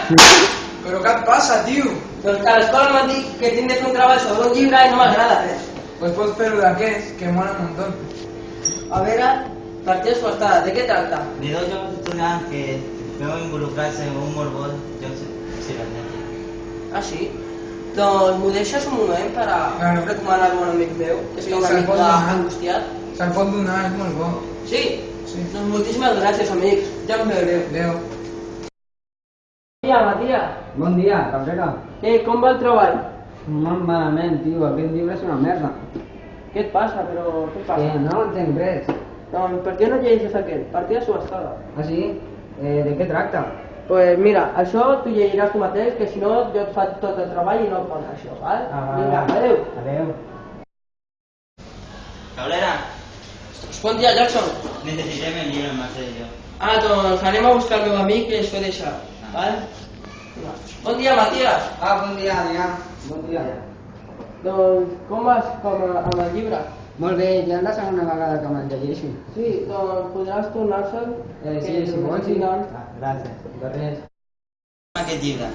Però què et passa, tio? Doncs que a l'escola m'han dit que tinc de fer un treball sobre un llibre i no m'agrada res. Pues pots fer-ho d'aquests, que mola un montón. A veure, partides forçades, de què tracta? De dos joves estudiants que veu involucrar-se en un morbós joc cibernètic. Ah, sí? Doncs m'ho deixes un moment per a Claro. recomanar-ho a un amic meu, que Sí, està una se'l pot mica donar. angustiat. Se'l pot donar, és molt bo. Sí? Sí. Doncs moltíssimes gràcies, amics. Ja em veureu. Adéu. Bon dia, Matías. Bon dia, Cabrera. Com va el treball? Molt malament, tio, aquest llibre és una merda. Què et passa, però què passa? Que no entenc res. Doncs per què no llegeixes aquest? Partida subestada. Ah, sí? De què tracta? Pues mira, això tu llegiràs tu mateix, que si no jo et faig tot el treball i no et pots això, val? Vinga, adéu. Adéu. Cabrera, Bon dia, Jackson. necessitem el llibre, Marcel i jo. Ah, doncs anem a buscar el meu amic que ens ho deixa, val? Vinga. Bon dia, Matías. Ah, bon dia, Adrià. Bon dia. Doncs com vas amb el llibre? Molt bé, ja és la segona vegada que me'l llegeixo. Sí, doncs podràs tornar-se'l? Sí, si vols, sí. Final. Gràcies. De res. Aquest llibre.